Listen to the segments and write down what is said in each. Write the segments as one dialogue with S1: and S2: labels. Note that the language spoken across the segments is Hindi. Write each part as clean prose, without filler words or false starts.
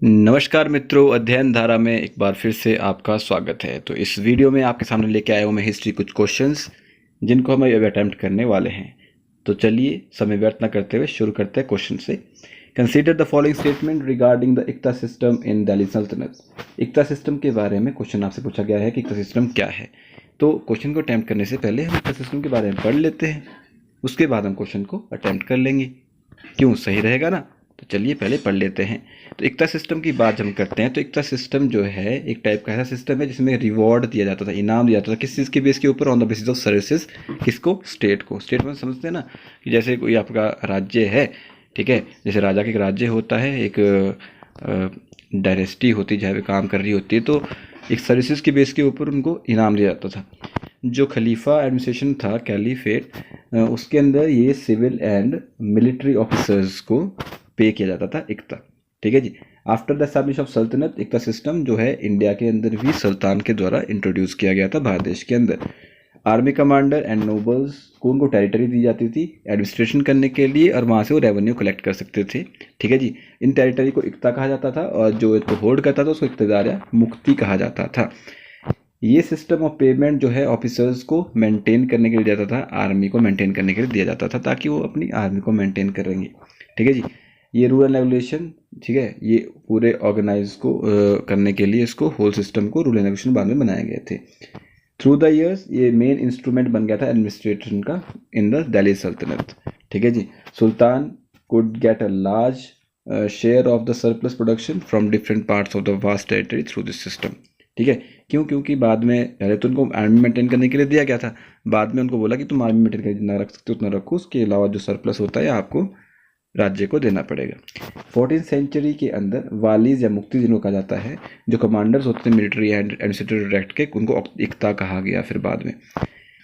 S1: नमस्कार मित्रों, अध्ययन धारा में एक बार फिर से आपका स्वागत है। तो इस वीडियो में आपके सामने लेके आया हूँ मैं हिस्ट्री कुछ क्वेश्चंस जिनको हम अब अटैम्प्ट करने वाले हैं। तो चलिए समय व्यर्थ न करते हुए शुरू करते हैं क्वेश्चन से। Consider the following statement regarding the iqta system in Delhi Sultanate. Iqta system के बारे में क्वेश्चन आपसे पूछा गया है कि इक्ता सिस्टम क्या है। तो क्वेश्चन को अटैम्प्ट करने से पहले हम इक्ता सिस्टम के बारे में पढ़ लेते हैं, उसके बाद हम क्वेश्चन को अटैम्प्ट कर लेंगे। क्यों, सही रहेगा ना? तो चलिए पहले पढ़ लेते हैं। तो इक्ता सिस्टम की बात जब हम करते हैं तो इक्ता सिस्टम जो है एक टाइप का ऐसा सिस्टम है जिसमें रिवॉर्ड दिया जाता था, इनाम दिया जाता था। किस चीज़ के बेस के ऊपर? On the basis of services. किसको? स्टेट को। स्टेट में समझते हैं ना कि जैसे कोई आपका राज्य है, ठीक है, जैसे राजा का एक राज्य होता है, एक डायनेस्टी होती है जहाँ पे काम कर रही होती है, तो एक सर्विसेज के बेस के ऊपर उनको इनाम दिया जाता था। जो खलीफा एडमिनिस्ट्रेशन था, कैलीफेट, उसके अंदर ये सिविल एंड मिलिट्री ऑफिसर्स को पे किया जाता था इक्ता, ठीक है जी। आफ्टर द एस्टैब्लिश ऑफ सल्तनत, इक्ता सिस्टम जो है इंडिया के अंदर भी सुल्तान के द्वारा इंट्रोड्यूस किया गया था भारत देश के अंदर। आर्मी कमांडर एंड नोबल्स को उनको टेरिटरी दी जाती थी एडमिनिस्ट्रेशन करने के लिए, और वहाँ से वो रेवेन्यू कलेक्ट कर सकते थे, ठीक है जी। इन टेरिटरी को इक्ता कहा जाता था, और जो इसको होल्ड करता था उसको इक्तदार या मुक्ति कहा जाता था। ये सिस्टम ऑफ पेमेंट जो है ऑफिसर्स को मेंटेन करने के लिए दिया जाता था, आर्मी को मेंटेन करने के लिए दिया जाता था, ताकि वो अपनी आर्मी को मेंटेन करेंगे, ठीक है जी। ये रूल एंड रेगुलेशन, ठीक है, ये पूरे ऑर्गेनाइज को करने के लिए इसको होल सिस्टम को रूल एंड रेगुलेशन बाद में बनाए गए थे। थ्रू द ईयर्स ये मेन इंस्ट्रूमेंट बन गया था एडमिनिस्ट्रेशन का इन द दिल्ली सल्तनत, ठीक है जी। Sultan could get a large share of the surplus production from different parts of the vast territory through this system, ठीक है। क्यों? क्योंकि बाद में पहले तो उनको आर्मी मेंटेन करने के लिए दिया गया था, बाद में उनको बोला कि तुम आर्मी मेंटेन करके जितना रख सकते हो उतना रखो, उसके अलावा जो सरप्लस होता है आपको राज्य को देना पड़ेगा। 14th सेंचुरी के अंदर वालीज या मुक्ति जिनको कहा जाता है, जो कमांडर्स होते हैं मिलिट्री एंड एडमिनिस्ट्रेटिव डायरेक्ट के, उनको इक्ता कहा गया फिर बाद में।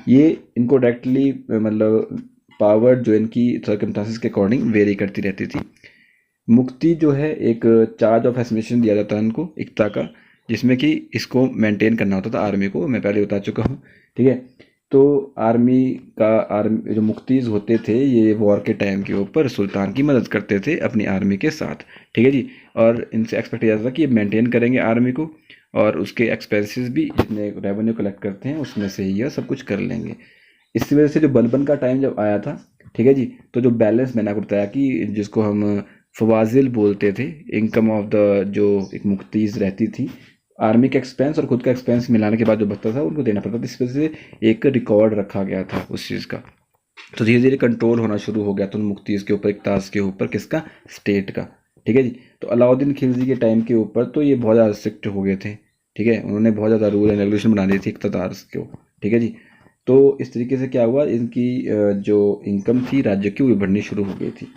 S1: ये इनको डायरेक्टली मतलब पावर जो इनकी सर्कमस्टांसेस के अकॉर्डिंग वेरी करती रहती थी। मुक्ति जो है एक चार्ज ऑफ एस्टिमेशन दिया जाता है इनको इक्ता का, जिसमें कि इसको मेंटेन करना होता था आर्मी को, मैं पहले बता चुका हूँ, ठीक है। तो आर्मी जो मुक्तीज होते थे ये वॉर के टाइम के ऊपर सुल्तान की मदद करते थे अपनी आर्मी के साथ, ठीक है जी। और इनसे एक्सपेक्ट किया जाता था कि ये मेंटेन करेंगे आर्मी को, और उसके एक्सपेंसेस भी जितने रेवेन्यू कलेक्ट करते हैं उसमें से ही यह सब कुछ कर लेंगे। इसी वजह से जो बलबन का टाइम जब आया था, ठीक है जी, तो जो बैलेंस मैंने आपको बताया कि जिसको हम फवाजिल बोलते थे, इनकम ऑफ द जो एक मुक्तीज रहती थी, आर्मी का एक्सपेंस और खुद का एक्सपेंस मिलाने के बाद जो बचता था उनको देना पड़ता था। इस वजह से एक रिकॉर्ड रखा गया था उस चीज़ का। तो धीरे धीरे कंट्रोल होना शुरू हो गया था उन मुक्तीज के ऊपर, इक्ताज के ऊपर, किसका? स्टेट का, ठीक है जी। तो अलाउद्दीन खिलजी के टाइम के ऊपर तो ये बहुत ज़्यादा स्ट्रिक्ट हो गए थे, ठीक है, उन्होंने बहुत ज़्यादा रूल एंड रेगुलेशन बना दी थी इक्तदार को, ठीक है जी। तो इस तरीके से क्या हुआ, इनकी जो इनकम थी राज्य की वो बढ़नी शुरू हो गई थी।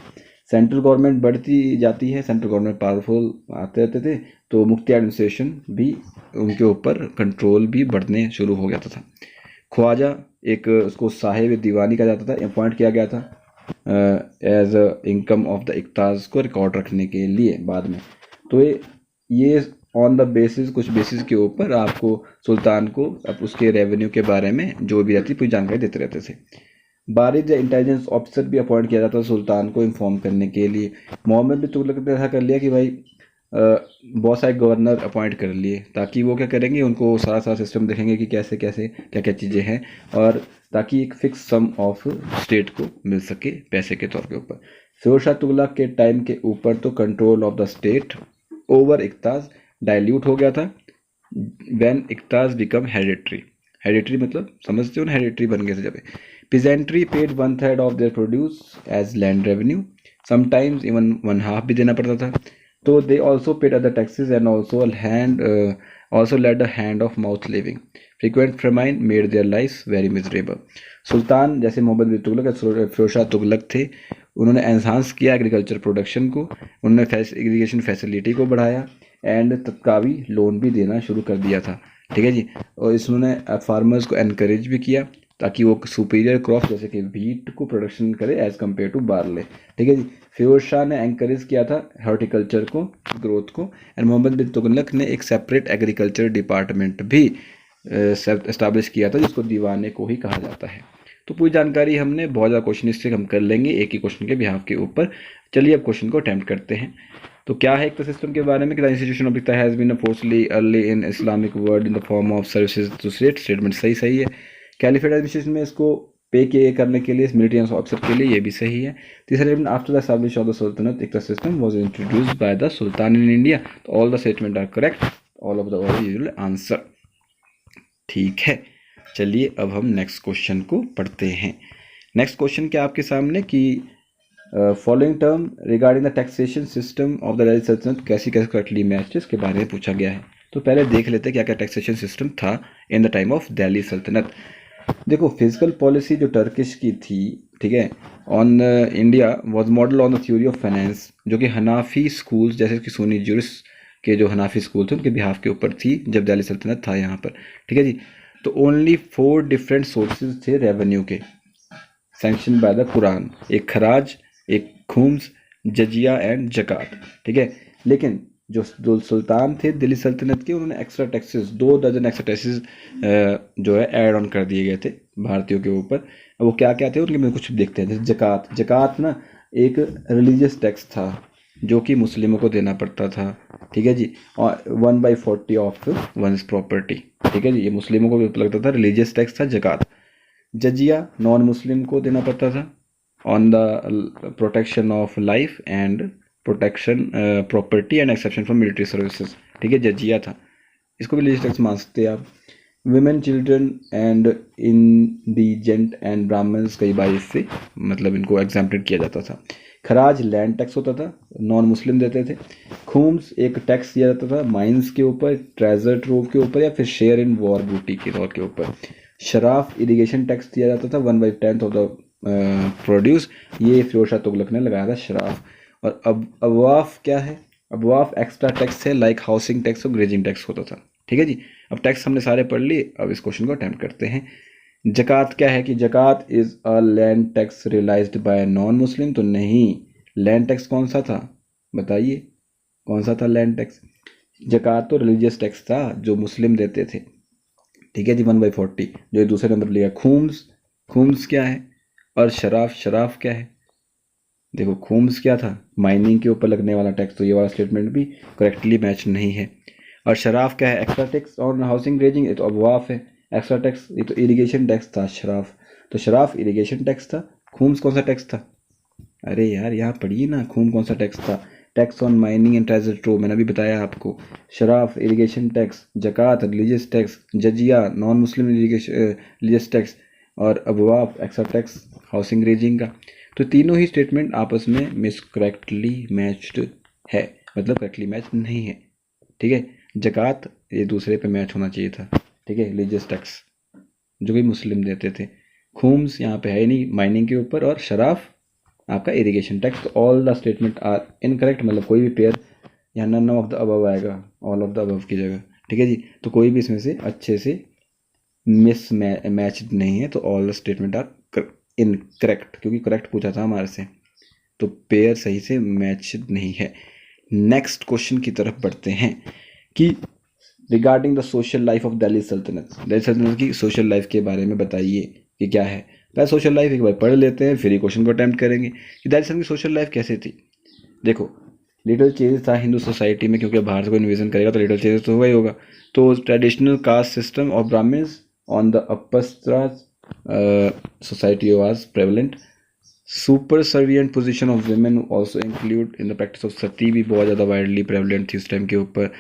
S1: सेंट्रल गवर्नमेंट बढ़ती जाती है, सेंट्रल गवर्नमेंट पावरफुल आते रहते थे, तो मुक्ति एडमिनिस्ट्रेशन भी उनके ऊपर कंट्रोल भी बढ़ने शुरू हो गया था। ख्वाजा एक उसको साहिब दीवानी कहा जाता था, अपॉइंट किया गया था एज इनकम ऑफ द इक्ताज को रिकॉर्ड रखने के लिए बाद में। तो ये ऑन द बेसिस, कुछ बेसिस के ऊपर आपको सुल्तान को अब उसके रेवेन्यू के बारे में जो भी रहती पूरी जानकारी देते रहते थे। बारिज या इंटेलिजेंस ऑफिसर भी अपॉइंट किया जाता था सुल्तान को इन्फॉर्म करने के लिए। मोहम्मद बिन तुगलक ने ऐसा कर लिया कि भाई बहुत सारे गवर्नर अपॉइंट कर लिए, ताकि वो क्या करेंगे, उनको सारा सिस्टम देखेंगे कि कैसे कैसे क्या क्या चीज़ें हैं, और ताकि एक फिक्स सम ऑफ स्टेट को मिल सके पैसे के तौर के ऊपर। फिरोज शाह तुगलक के टाइम के ऊपर तो control of the state over iqtas dilute हो गया था when iqtas become hereditary. Hereditary मतलब समझते हो ना, हेरिडिटरी बन गए थे जब। peasantry paid 1/3 of their produce as land revenue, sometimes even 1/2 भी देना पड़ता था। तो they also paid other taxes and also led a hand of mouth living. Frequent famine made their lives very miserable. सुल्तान जैसे मोहम्मद बिन तुगलक, फिरोज शाह तुगलक थे, उन्होंने एनहांस किया एग्रीकल्चर प्रोडक्शन को, उन्होंने इरीगेशन फैसिलिटी को बढ़ाया, एंड तत्कावी लोन भी देना शुरू कर दिया था, ठीक है जी। और इसने फार्मर्स को एनकरेज भी किया ताकि वो सुपीरियर क्रॉप जैसे कि व्हीट को प्रोडक्शन करे एज कम्पेयर टू बार्ले, ठीक है जी। फिरोज शाह ने एनकरेज किया था हॉर्टिकल्चर को, ग्रोथ को, एंड मोहम्मद बिन तुगलक ने एक सेपरेट एग्रीकल्चर डिपार्टमेंट भी एस्टैब्लिश किया था, जिसको दीवाने को ही कहा जाता है। तो पूरी जानकारी हमने, बहुत ज़्यादा क्वेश्चन इससे हम कर लेंगे एक ही क्वेश्चन के बिहाफ के ऊपर। चलिए अब क्वेश्चन को अटैम्प्ट करते हैं। तो क्या है इक्ता सिस्टम के बारे में कि the institution of iqta has been forcibly early in Islamic world in the form of services to state. Statement सही है। कैलिफेट एडमिनिस्ट्रेशन में इसको पे के करने के लिए मिलिट्री ऑफिसर के लिए, ये भी सही है। तीसरा statement, after the establish of the Sultanate iqta system was introduced by the sultan in India. तो all the statement are correct, all of the usual answer. ठीक है, चलिए अब हम नेक्स्ट क्वेश्चन को पढ़ते हैं। नेक्स्ट क्वेश्चन क्या आपके सामने कि following term regarding the taxation system of the Delhi सल्तनत कैसी कैसे करेक्टली मैच्ड, इसके बारे में पूछा गया है। तो पहले देख लेते हैं क्या क्या टैक्सेशन सिस्टम था in the time of Delhi सल्तनत। देखो, फिजिकल पॉलिसी जो टर्किश की थी, ठीक है, on India was model on the theory of finance, जो कि हनाफी स्कूल्स जैसे कि सुन्नी जुरिस के जो हनाफी स्कूल थे उनके बिहाफ के ऊपर थी जब दिल्ली सल्तनत था यहाँ पर। ठीक है जी। तो ओनली 4 डिफरेंट सोर्सेज थे रेवेन्यू के सैंक्शन बाय द कुरान, एक खराज, एक खुम्स, जजिया एंड जकात। ठीक है, लेकिन जो सुल्तान थे दिल्ली सल्तनत के, उन्होंने एक्स्ट्रा टैक्सेस 2 दर्जन एक्स्ट्रा टैक्सेस जो है ऐड ऑन कर दिए गए थे भारतीयों के ऊपर। अब वो क्या क्या थे उनके में कुछ देखते हैं। जैसे जकात ना एक रिलीजियस टैक्स था जो कि मुस्लिमों को देना पड़ता था। ठीक है जी, और 1/40 ऑफ वंस प्रॉपर्टी। ठीक है जी, ये मुस्लिमों को लगता था रिलीजियस टैक्स था जकात। जजिया नॉन मुस्लिम को देना पड़ता था on the protection of life and protection property and exception from military services. ठीक है, जजिया था, इसको भी रिलीजियस टैक्स मान सकते हैं आप। Women, children and indigent and Brahmins कई बार इससे मतलब इनको एग्जाम्प्टेड किया जाता था। खराज लैंड टैक्स होता था, नॉन मुस्लिम देते थे। खूम्स एक टैक्स दिया जाता था माइंस के ऊपर, ट्रेजर ट्रोव के ऊपर या फिर शेयर इन वॉर बूटी के तौर के ऊपर। शराफ इरिगेशन टैक्स दिया जाता था 1/10 ऑफ द प्रोड्यूस, ये फिरोज शाह तुगलक ने लगाया था शराफ। और अब अबवाफ क्या है? अबवाफ एक्स्ट्रा टैक्स है लाइक हाउसिंग टैक्स और ग्रेजिंग टैक्स होता था। ठीक है जी, अब टैक्स हमने सारे पढ़ लिए, अब इस क्वेश्चन को अटेम्प्ट करते हैं। जकात क्या है कि zakat is a land tax realised by non Muslim. तो नहीं, लैंड टैक्स कौन सा था बताइए, कौन सा था लैंड टैक्स? जकात तो रिलीजियस टैक्स था जो मुस्लिम देते थे। ठीक है जी, 1/40 जो दूसरे नंबर लिया। खूम्स क्या है? और शराफ क्या है? देखो, खूम्स क्या था? माइनिंग के ऊपर लगने वाला टैक्स, तो ये वाला स्टेटमेंट भी करेक्टली मैच नहीं है। और शराफ क्या है? Extra tax on housing grazing, ये तो अबवाफ है। एक्स्ट्रा टैक्स ये तो इरिगेशन टैक्स था शराफ, तो शराफ इरिगेशन टैक्स था। खूम्स कौन सा टैक्स था? अरे यार यहाँ पढ़िए ना, खूम कौन सा टैक्स था? Tax on mining and treasure trove, मैंने अभी बताया आपको। Sharaf irrigation tax, zakat religious tax, jizya non Muslim religious tax, और abwab extra tax housing grazing का। तो तीनों ही स्टेटमेंट आपस में मिसकरेक्टली मैच्ड है, मतलब करेक्टली मैच नहीं है। ठीक है, जकात ये दूसरे पे मैच होना चाहिए था। ठीक है, रिलीजियस टैक्स जो कि मुस्लिम देते थे। खूम्स यहाँ पे है नहीं माइनिंग के ऊपर, और शराफ आपका इरिगेशन टैक्स। तो all the statement are incorrect, मतलब कोई भी पेयर यहाँ नन ऑफ द अबव आएगा, ऑल ऑफ द अबव की जगह। ठीक है जी, तो कोई भी इसमें से अच्छे से मिस मैच नहीं है, तो all the statement are incorrect, क्योंकि करेक्ट पूछा था हमारे से, तो पेयर सही से मैच नहीं है। नेक्स्ट क्वेश्चन की तरफ बढ़ते हैं कि regarding the social life of Delhi सल्तनत की सोशल लाइफ के बारे में बताइए कि क्या है। पहले सोशल लाइफ एक बार पढ़ लेते हैं, फिर ये क्वेश्चन को अटैम्प्ट करेंगे कि दिल्ली सल्तनत की सोशल लाइफ कैसे थी। देखो, लिटिल चेंजेस था हिंदू सोसाइटी में, क्योंकि बाहर से कोई इन्वेजन करेगा तो लिटिल चेंजेस तो होगा ही होगा। तो traditional caste system of Brahmins on the upper society was prevalent. Subservient position of women also include in the practice of sati भी बहुत ज़्यादा वाइडली प्रेवलेंट थी उस टाइम के ऊपर।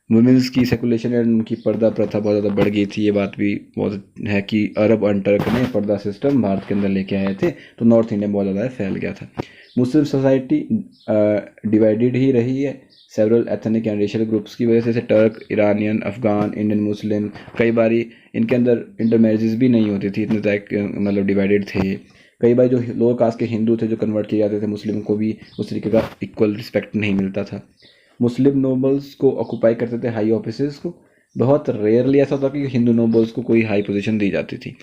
S1: वुमेन्स की सेकुलेशन एंड उनकी पर्दा प्रथा बहुत ज़्यादा बढ़ गई थी। ये बात भी बहुत है कि अरब अनटर्क ने पर्दा सिस्टम भारत के अंदर लेके आए थे, तो नॉर्थ इंडिया में बहुत ज़्यादा फैल गया था। मुस्लिम सोसाइटी डिवाइडेड ही रही है several ethnic and racial groups की वजह से, जैसे Turk, Iranian, Afghan, Indian Muslim. कई बारी इनके अंदर इंटर मैरिजेस भी नहीं होती थी, इतने तक मतलब डिवाइडेड थे। कई बार जो लोअर कास्ट के हिंदू थे जो कन्वर्ट किए जाते थे मुस्लिम को भी उस तरीके का इक्वल रिस्पेक्ट नहीं मिलता था। मुस्लिम नोबल्स को ऑक्यूपाई करते थे हाई ऑफिसेस को, बहुत रेयरली ऐसा होता कि हिंदू नोबल्स को कोई हाई पोजीशन दी जाती थी।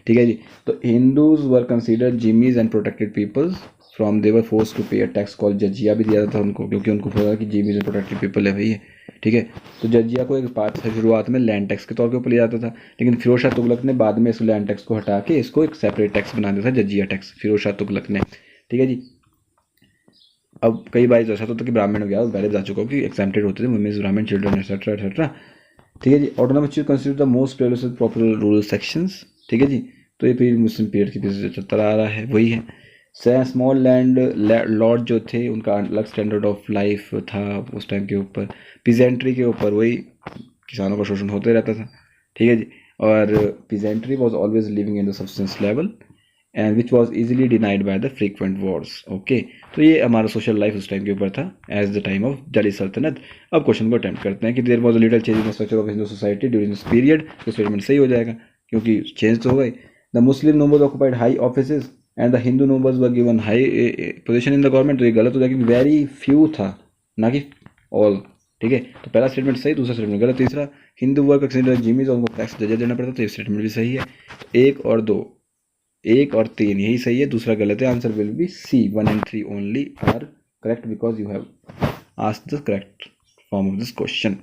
S1: ठीक है जी, तो Hindus were considered zimmis and protected peoples from they were forced to pay a tax call जजिया भी दिया जाता था उनको, क्योंकि उनको पता कि जिमीज एंड प्रोटेक्टेड पीपल है भाई है। ठीक है, तो जजिया को एक पार्ट शुरुआत में लैंड टैक्स के तौर के ऊपर लिया जाता था, लेकिन फिरोज शाह तुगलक ने बाद में इस लैंड टैक्स को हटा के इसको एक सेपरेट टैक्स बना दिया था, जजिया टैक्स, फिरोज शाह तुगलक ने। ठीक है जी, अब कई बार ऐसा होता है कि ब्राह्मण हो गया, पहले बता चुका हूँ कि एग्जाम्प्टेड होते थे वुमेन्स, ब्राह्मण, चिल्ड्रन एक्सेट्रा एक्सेट्रा। ठीक है जी। Autonomous consider the most prevalent popular rural sections. ठीक है जी। तो ये फिर मुस्लिम पीरियड के पीछे चलता आ रहा है, वही है। स्मॉल लैंड लॉर्ड जो थे उनका अलग स्टैंडर्ड ऑफ लाइफ था उस टाइम के ऊपर। पिजेंट्री के ऊपर वही किसानों का शोषण होते रहता था। ठीक है जी। और peasantry was always living in the subsistence level and which was easily denied by the frequent wars. Okay, तो ये हमारा सोशल लाइफ उस टाइम के ऊपर था as the time of Delhi Sultanat. अब क्वेश्चन को अटेम्प्ट करते हैं कि there was a little change in the structure of Hindu society during this period. तो स्टेटमेंट सही हो जाएगा क्योंकि चेंज तो हो गई। The Muslim nobles occupied high offices and the Hindu nobles were given high position in the government. तो ये गलत हो जाएगा, वेरी फ्यू था, ना कि ऑल। ठीक है, तो पहला स्टेटमेंट सही, दूसरा स्टेटमेंट गलत। तीसरा, हिंदू वर्क कंसिडर जिमीज और उनको टैक्स जज देना पड़ता, तो ये स्टेटमेंट भी सही है। एक और दो, एक और तीन यही सही है, दूसरा गलत है। Answer will be C, 1 and 3 only are correct because you have asked the correct form of this question.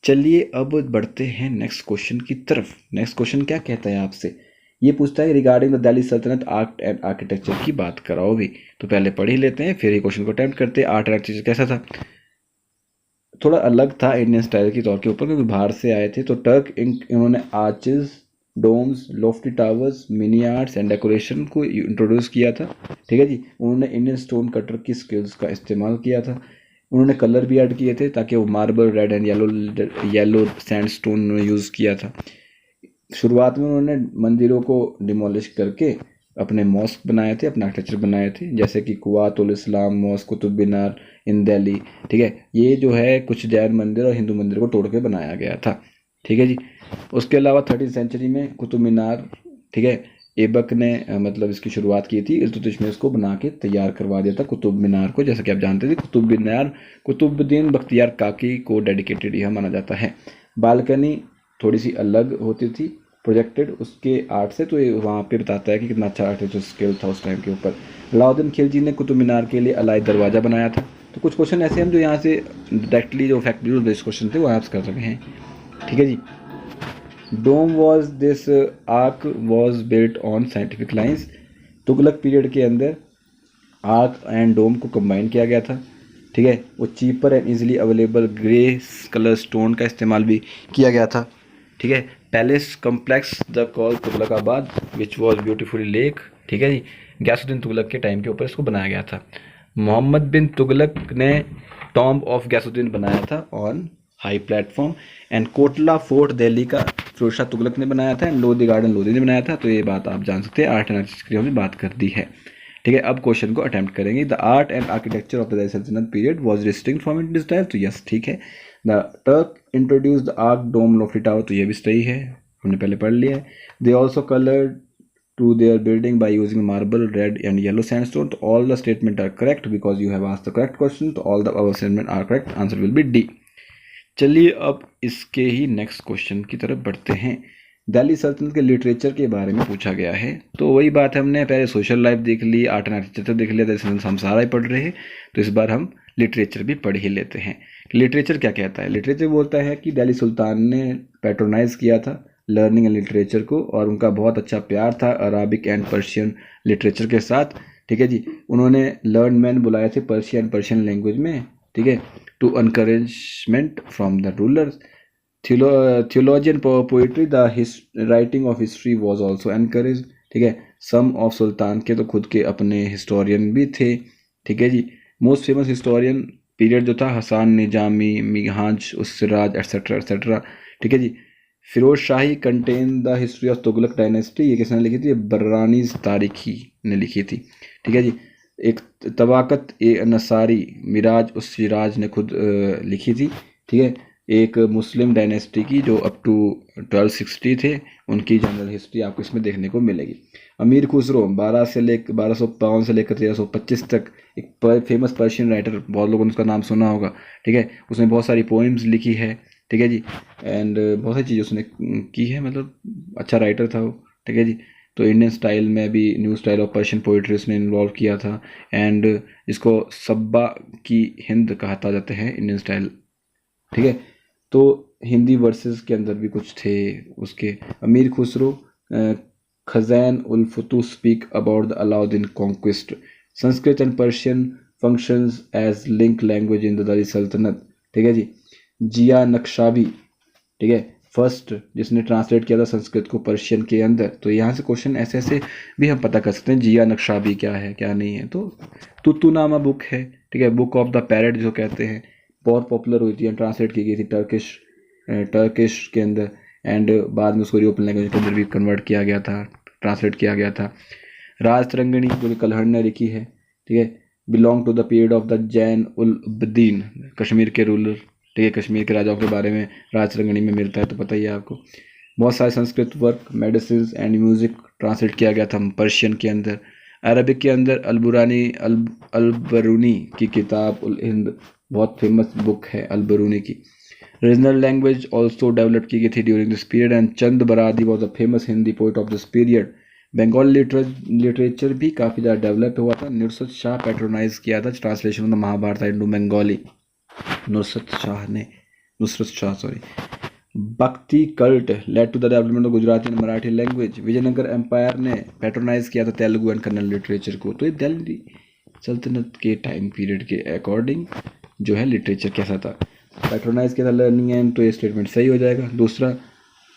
S1: चलिए अब बढ़ते हैं नेक्स्ट क्वेश्चन की तरफ। नेक्स्ट क्वेश्चन क्या कहता है आपसे, ये पूछता है रिगार्डिंग द दिल्ली सल्तनत आर्ट एंड आर्किटेक्चर की बात कराओ भी। तो पहले पढ़ ही लेते हैं फिर ही क्वेश्चन को अटेम्प्ट करते हैं। आर्ट एंड आर्किटेक्चर कैसा था, थोड़ा अलग था इंडियन स्टाइल के तौर के ऊपर, क्योंकि बाहर से आए थे। तो टर्क इन्होंने arches, domes, lofty towers, minarets and decoration को इंट्रोड्यूस किया था। ठीक है जी। उन्होंने इंडियन स्टोन कटर की स्किल्स का इस्तेमाल किया था। उन्होंने कलर भी ऐड किए थे ताकि वो marble, red and yellow sandstone उन्होंने यूज़ किया था। शुरुआत में उन्होंने मंदिरों को डिमोलिश करके अपने मॉस्क बनाए थे, अपने आर्किटेक्चर बनाए थे, जैसे कि कुवातुल इस्लाम मॉस्क, कुतुब मीनार इन दिल्ली। ठीक है, ये जो है कुछ जैन मंदिर और हिंदू मंदिर को तोड़ के बनाया गया था। ठीक है जी। उसके अलावा 13वीं सेंचुरी में कुतुब मीनार, ठीक है, ऐबक ने मतलब इसकी शुरुआत की थी। इल्तुतमिश ने इसको बना के तैयार करवा दिया था कुतुब मीनार को। जैसा कि आप जानते थे, कुतुब मीनार कुतुबुद्दीन बख्तियार काकी को डेडिकेटेड यह माना जाता है। बालकनी थोड़ी सी अलग होती थी प्रोजेक्टेड उसके आर्ट से, तो ये वहाँ पे बताता है कि कितना अच्छा आर्टिस्ट स्किल था उस टाइम के ऊपर। अलाउद्दीन खिलजी ने कुतुब मीनार के लिए अलाई दरवाज़ा बनाया था। तो कुछ क्वेश्चन ऐसे हैं जो यहाँ से डायरेक्टली जो फैक्ट बेस्ड क्वेश्चन थे वो आप कर सके हैं। ठीक है जी। Dome was this arch was built on scientific lines. Tughlaq period के अंदर आर्क एंड डोम को कंबाइन किया गया था। ठीक है, वो cheaper and easily available grey colour stone का इस्तेमाल भी किया गया था। ठीक है, palace complex the call Tughlakabad which was beautifully lake. ठीक है जी, गयासुद्दीन तुगलक के टाइम के ऊपर इसको बनाया गया था। मोहम्मद बिन तुगलक ने टॉम्ब ऑफ गयासुद्दीन बनाया था on high platform. And Kotla fort Delhi का फिरोज शाह तुगलक ने बनाया था। एंड लोधी गार्डन लोधी ने बनाया था। तो ये बात आप जान सकते हैं, आर्ट एंड आर्किटेक्चर की हमने बात कर दी है। ठीक है, अब क्वेश्चन को अटेम्प्ट करेंगे। The art and architecture of the Delhi Sultanate period was distinct from Indian style. तो यस, ठीक है। The Turk introduce the arch dome lofty tower. तो ये भी सही है, हमने पहले पढ़ लिया है। They also coloured to their building by using marble, red and yellow sandstone. So all the statement are correct because you have asked the correct question. So all the our statement are correct. Answer will be D. चलिए अब इसके ही नेक्स्ट क्वेश्चन की तरफ बढ़ते हैं। दिल्ली सल्तनत के लिटरेचर के बारे में पूछा गया है। तो वही बात है, हमने पहले सोशल लाइफ देख ली, आर्ट एंड आर्किटेक्चर देख लिया, दिल्ली सल्तनत हम सारा ही पढ़ रहे हैं। तो इस बार हम लिटरेचर भी पढ़ ही लेते हैं। लिटरेचर क्या कहता है, लिटरेचर बोलता है कि दिल्ली सुल्तान ने पैट्रोनाइज किया था लर्निंग एंड लिटरेचर को, और उनका बहुत अच्छा प्यार था अराबिक एंड पर्शियन लिटरेचर के साथ। ठीक है जी, उन्होंने लर्न मैन बुलाए थे पर्शियन लैंग्वेज में। ठीक है, to encouragement from the rulers. Theologian poetry, the writing of history was also encourage. ठीक है, सम ऑफ सुल्तान के तो खुद के अपने हिस्टोरियन भी थे। ठीक है जी, मोस्ट फेमस हिस्टोरियन पीरियड जो था हसन निजामी, मिहाज उसराज एट्सेट्रा एट्सेट्रा। ठीक है जी, Firoz Shahi contain the history of Tughlaq dynasty. ये किसने लिखी थी, बर्रानी तारिखी ने लिखी थी। ठीक है जी, एक तबाकत ए नसारी मिराज उस सिराज ने खुद लिखी थी। ठीक है, एक मुस्लिम डायनेस्टी की जो अप टू 1260 थे उनकी जनरल हिस्ट्री आपको इसमें देखने को मिलेगी। अमीर खुसरो 1205 से लेकर 1325 तक एक फेमस पर्शियन राइटर, बहुत लोगों ने उसका नाम सुना होगा। ठीक है, उसने बहुत सारी पोइम्स लिखी है। ठीक है जी, एंड बहुत सारी चीज़ें उसने की है, मतलब अच्छा राइटर था वो। ठीक है जी, तो इंडियन स्टाइल में भी new style of Persian poetry उसने इन्वॉल्व किया था। एंड इसको सब्बा की हिंद कहता जाते हैं इंडियन स्टाइल। ठीक है, तो हिंदी वर्सेस के अंदर भी कुछ थे उसके। Amir Khusrau Khazain ul Futuh speak about the Alauddin conquest. Sanskrit and Persian functions as link language in the Delhi Sultanate, ठीक है जी। जिया नक्शाबी, ठीक है, फर्स्ट जिसने ट्रांसलेट किया था संस्कृत को पर्शियन के अंदर। तो यहाँ से क्वेश्चन ऐसे ऐसे भी हम पता कर सकते हैं जिया नक्शाबी क्या है क्या नहीं है। तो तुतुनामा बुक है, ठीक है, बुक ऑफ द पैरेट जो कहते हैं, बहुत पॉपुलर हुई थी, ट्रांसलेट की गई थी टर्किश के अंदर, एंड बाद में उसको यूरोपियन लैंग्वेज के अंदर भी कन्वर्ट किया गया था, ट्रांसलेट किया गया था। राज तरंगिणी जो कि कलहड़ ने लिखी है, ठीक है, belong to the period of the Zain ul Abidin, Kashmir के रूलर, ठीक है, कश्मीर के राजाओं के बारे में राज तरंगिणी में मिलता है, तो पता ही है आपको। बहुत सारे Sanskrit work, medicine and music translate किया गया था पर्शियन के अंदर। अरबिक के अंदर अलबरूनी की किताब उल हिंद बहुत फेमस बुक है अलबरूनी की। रीजनल लैंग्वेज ऑल्सो डेवलप की गई थी during this period, and Chand Bardai was a famous Hindi poet of this period. Bengali literature भी काफ़ी ज़्यादा डेवलप हुआ था। नुसरत शाह पैट्रोनाइज किया था translation of the Mahabharata into Bengali, Nusrat Shah sorry. Bhakti cult led to the development of Gujarati and Marathi language. Vijayanagara empire ने पैट्रोनाइज किया था तेलुगु एंड कन्नड़ लिटरेचर को। तो ये दिल्ली सल्तनत के टाइम पीरियड के अकॉर्डिंग जो है लिटरेचर कैसा था, पैट्रोनाइज किया था लर्निंग एंड। तो ये स्टेटमेंट सही हो जाएगा। दूसरा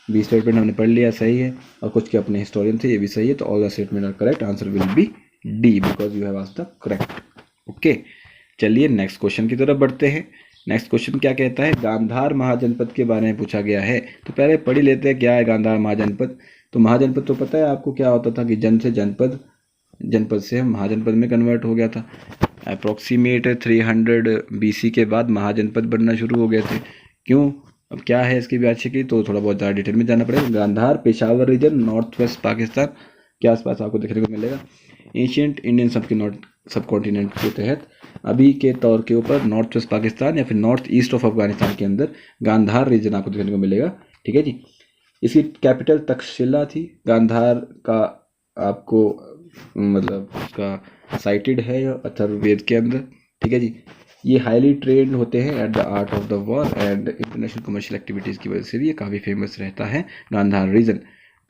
S1: बी स्टेटमेंट हमने पढ़ लिया, सही है, और कुछ के अपने हिस्टोरियन थे, ये भी सही है। तो all the statement are correct, answer will be D because you have asked the correct. Okay, चलिए नेक्स्ट क्वेश्चन की तरफ बढ़ते हैं। नेक्स्ट क्वेश्चन क्या कहता है, गांधार महाजनपद के बारे में पूछा गया है। तो पहले पढ़ ही लेते हैं क्या है गांधार महाजनपद। तो महाजनपद तो पता है आपको क्या होता था कि जन से जनपद, जनपद से महाजनपद में कन्वर्ट हो गया था। अप्रोक्सीमेट 300 BC के बाद महाजनपद बनना शुरू हो गए थे। क्यों, अब क्या है इसकी व्याख्या की, तो थोड़ा बहुत ज़्यादा डिटेल में जाना पड़ेगा। Gandhar Peshawar region north west Pakistan के आसपास आपको देखने को मिलेगा। एशियंट इंडियन सब कॉन्टिनेंट के तहत अभी के तौर के ऊपर नॉर्थ वेस्ट पाकिस्तान या फिर नॉर्थ ईस्ट ऑफ अफगानिस्तान के अंदर गांधार रीजन आपको देखने को मिलेगा, ठीक है जी। इसकी कैपिटल तक्षशिला थी। गांधार का आपको मतलब उसका साइटेड है अथर्ववेद के अंदर, ठीक है जी। ये हाईली ट्रेंड होते हैं at the art of the war and international commercial activities की वजह से भी ये काफ़ी फेमस रहता है गांधार रीजन।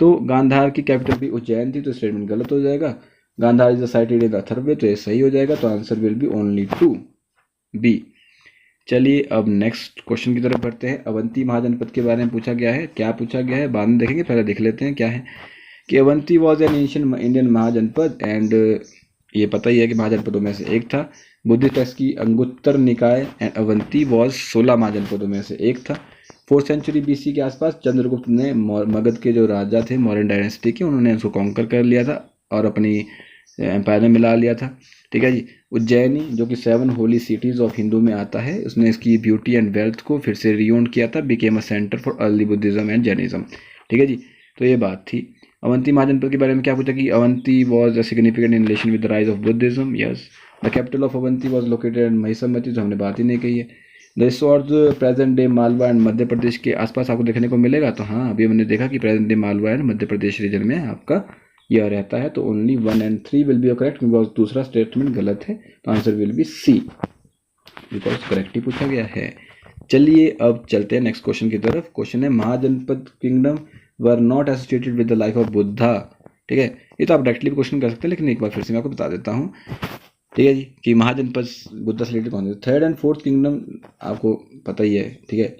S1: तो गांधार की कैपिटल भी उज्जैन थी, तो स्टेटमेंट गलत हो जाएगा। Gandhar is cited in Atharvaveda, तो ये सही हो जाएगा। तो answer will B only 2B। चलिए अब नेक्स्ट क्वेश्चन की तरफ बढ़ते हैं। अवंती महाजनपद के बारे में पूछा गया है। क्या पूछा गया है बाद में देखेंगे, पहले देख लेते हैं क्या है कि Avanti was an ancient Indian mahajanapada, and ये पता ही है कि महाजनपदों में से एक था। बुद्धिस्ट टेक्स्ट की अंगुत्तर निकाय एंड अवंती वॉज 16 महाजनपदों में से एक था। 4th सेंचुरी BC के आसपास चंद्रगुप्त ने मगध के जो राजा थे मौर्यन डायनेस्टी के, उन्होंने उसको कॉन्कर कर लिया था और अपनी एम्पायर में मिला लिया था, ठीक है जी। उज्जैनी जो कि 7 होली सिटीज़ ऑफ हिंदू में आता है, उसने इसकी ब्यूटी एंड वेल्थ को फिर से रिओन किया था, became a centre for early Buddhism and Jainism, ठीक है जी। तो ये बात थी। अवंती महाजनपद के बारे में क्या पूछा कि Avanti was a significant in relation with the rise of Buddhism, yes. The capital of Avanti was located in Mahishmati, जो हमने बात ही नहीं कही है। Resource present day Malwa and Madhya Pradesh के आसपास आपको देखने को मिलेगा। तो हाँ, अभी हमने देखा कि present day Malwa and Madhya Pradesh region में आपका यह रहता है। तो only 1 and 3 will be correct because दूसरा स्टेटमेंट गलत है। तो answer will be C because correct ही पूछा गया है। चलिए अब चलते हैं नेक्स्ट क्वेश्चन की तरफ। क्वेश्चन है mahajanapada kingdom were not associated with the life of Buddha, ठीक है। ये तो आप डायरेक्टली क्वेश्चन कर सकते हैं, लेकिन एक बार फिर से मैं आपको बता देता हूँ, ठीक है जी, कि महाजनपद बुद्धा से रिलेटेड कौन है। 3rd and 4th किंगडम आपको पता ही है, ठीक है।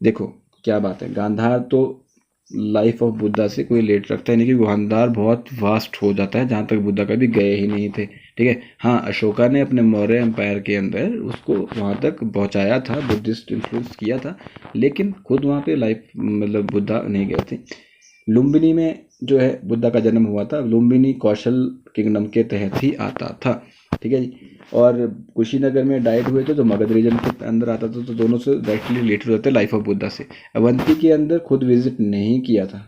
S1: देखो क्या बात है, गांधार तो लाइफ ऑफ बुद्धा से कोई रिलेट रखता है नहीं, क्योंकि गांधार बहुत वास्ट हो जाता है, जहाँ तक बुद्धा कभी गए ही नहीं थे, ठीक है। हाँ, अशोका ने अपने मौर्य एम्पायर के अंदर उसको वहाँ तक पहुँचाया था, बुद्धिस्ट इन्फ्लुएंस किया था, लेकिन खुद वहाँ पे लाइफ मतलब बुद्धा नहीं गए थे। लुम्बिनी में जो है बुद्धा का जन्म हुआ था। लुम्बिनी कौशल किंगडम के तहत ही आता था, ठीक है जी। और कुशीनगर में डाइट हुए थे, जो मगध रीजन के अंदर आता था, तो दोनों से डायरेक्टली रिलेटेड होते हैं लाइफ ऑफ बुद्धा से। अवंती के अंदर खुद विजिट नहीं किया था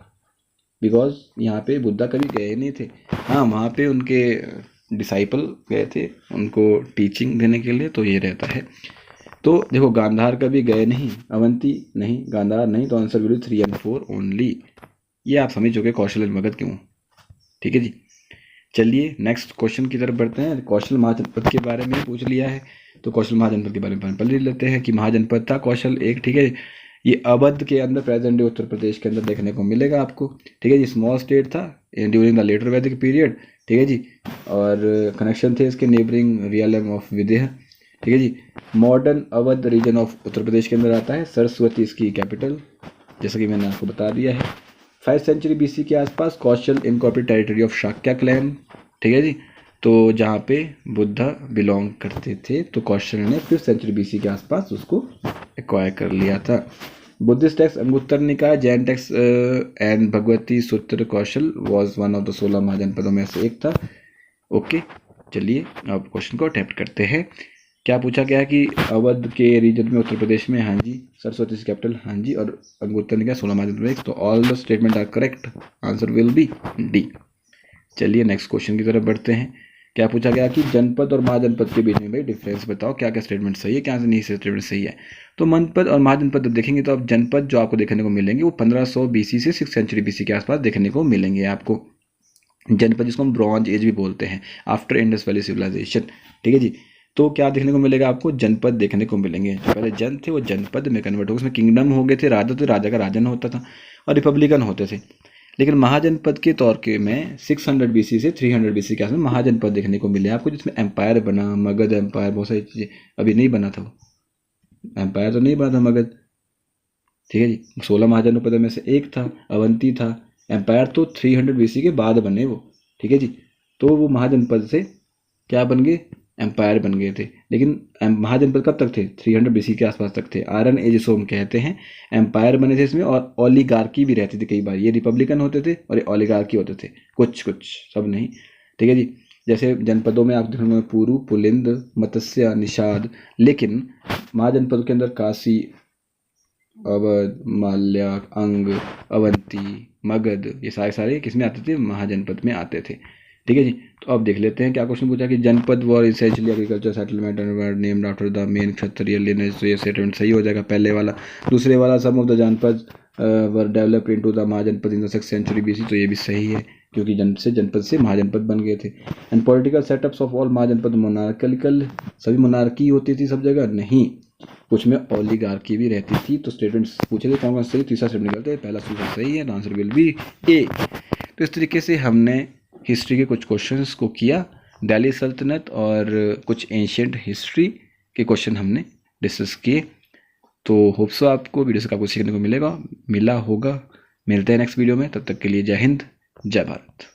S1: बिकॉज यहाँ पे बुद्धा कभी गए नहीं थे। हाँ, वहाँ पे उनके डिसाइपल गए थे उनको टीचिंग देने के लिए, तो ये रहता है। तो देखो गांधार कभी गए नहीं, अवंती नहीं, गांधार नहीं, तो आंसर विल 3 and 4 ओनली। ये आप समझ चुके कौशल एंड मगध क्यों, ठीक है जी। चलिए नेक्स्ट क्वेश्चन की तरफ बढ़ते हैं। कौशल महाजनपद के बारे में पूछ लिया है, तो कौशल महाजनपद के बारे में पढ़ लेते हैं कि महाजनपद था कौशल एक, ठीक है। ये अवध के अंदर प्रेजेंट डे उत्तर प्रदेश के अंदर देखने को मिलेगा आपको। ठीक है जी, स्मॉल स्टेट था ड्यूरिंग द लेटर वैदिक पीरियड। ठीक है जी, और कनेक्शन थे इसके नेबरिंग रियलम ऑफ विदेह। ठीक है जी, modern Awadh reason of Uttar Pradesh के अंदर आता है, सरस्वती इसकी कैपिटल, जैसा कि मैंने आपको बता दिया है। 5th सेंचुरी BC के आसपास Kosala incorporate territory of Shakya clan. ठीक है जी, तो जहाँ पे बुद्धा बिलोंग करते थे, तो कौशल ने 5th सेंचुरी BC के आसपास उसको एक्वायर कर लिया था। बुद्धिस्ट टेक्स्ट अंगुत्तर निकाय, जैन टेक्स्ट एंड भगवती सूत्र कौशल वॉज वन ऑफ द 16 महाजनपदों में से एक था। ओके, चलिए अब क्वेश्चन को अटेम्प्ट करते हैं। क्या पूछा गया है कि अवध के रीजन में उत्तर प्रदेश में, हाँ जी, सरस्वती कैपिटल, हाँ जी, और अंगुत्तर निकाय 16 महाजनपद में, तो all the statement are correct, answer will be D. चलिए नेक्स्ट क्वेश्चन की तरफ बढ़ते हैं। क्या पूछा गया कि जनपद और महाजनपद के बीच में भाई डिफरेंस बताओ, क्या क्या स्टेटमेंट सही है, क्या नहीं स्टेटमेंट सही है। तो मनपद और महाजनपद जब देखेंगे तो अब जनपद जो आपको देखने को मिलेंगे वो 1500 BC से 6th सेंचुरी BC के आसपास देखने को मिलेंगे आपको। जनपद जिसको हम ब्रॉन्ज एज भी बोलते हैं, आफ्टर इंडस वैली सिविलाइजेशन। ठीक है जी, तो क्या देखने को मिलेगा आपको, जनपद देखने को मिलेंगे। जो पहले जन थे वो जनपद में कन्वर्ट हो गए, उसमें किंगडम हो गए थे, राजा तो राजा का राजन होता था और रिपब्लिकन होते थे। लेकिन महाजनपद के तौर के में 600 BC से 300 BC के आसपास महाजनपद देखने को मिले आपको, जिसमें एम्पायर बना, मगध एम्पायर, बहुत सारी चीज़ें। अभी नहीं बना था वो एम्पायर, तो नहीं बना था मगध। ठीक है जी, 16 महाजनपदों में से एक था, अवंती था। एम्पायर तो 300 BC के बाद बने वो। ठीक है जी, तो वो महाजनपद से क्या बन गए, एम्पायर बन गए थे। लेकिन महाजनपद कब तक थे, 300 BC के आसपास तक थे। आयरन एज जिसको हम कहते हैं, एम्पायर बने थे इसमें, और ओलिगार्की भी रहती थी कई बार। ये रिपब्लिकन होते थे और ये ओलिगार्की होते थे, कुछ कुछ, सब नहीं। ठीक है जी, जैसे जनपदों में आप देखोगे पुरु, पुलिंद, मत्स्य, निषाद। लेकिन महाजनपद के अंदर काशी, अवध, माल्या, अंग, अवंती, मगध, ये सारे किसमें आते थे, महाजनपद में आते थे। ठीक है जी, तो अब देख लेते हैं क्या क्वेश्चन पूछा कि janapada were essentially agriculture settlement and named after the main Kshatriya lineage. तो ये सेटलमेंट सही हो जाएगा पहले वाला। दूसरे वाला सम of the janapada were developed into the mahajanapada in the 6th century BC। तो ये भी सही है, क्योंकि जनपद से महाजनपद बन गए थे। And political setups of all mahajanapada monarchical, सभी मोनार्की होती थी सब जगह, नहीं, कुछ में ओलिगार्की भी रहती थी। तो स्टेटमेंट्स पूछे थे कौन कौन सही, तीसरा स्टेटमेंट निकलते हैं, पहला स्टेटमेंट सही है, आंसर विल बी ए। तो इस तरीके से हमने हिस्ट्री के कुछ क्वेश्चंस को किया, दिल्ली सल्तनत और कुछ एंशियंट हिस्ट्री के क्वेश्चन हमने डिस्कस किए। तो होप्स आपको वीडियो से काफ़ी सीखने को मिला होगा। मिलते हैं नेक्स्ट वीडियो में, तब तक के लिए जय हिंद, जय भारत।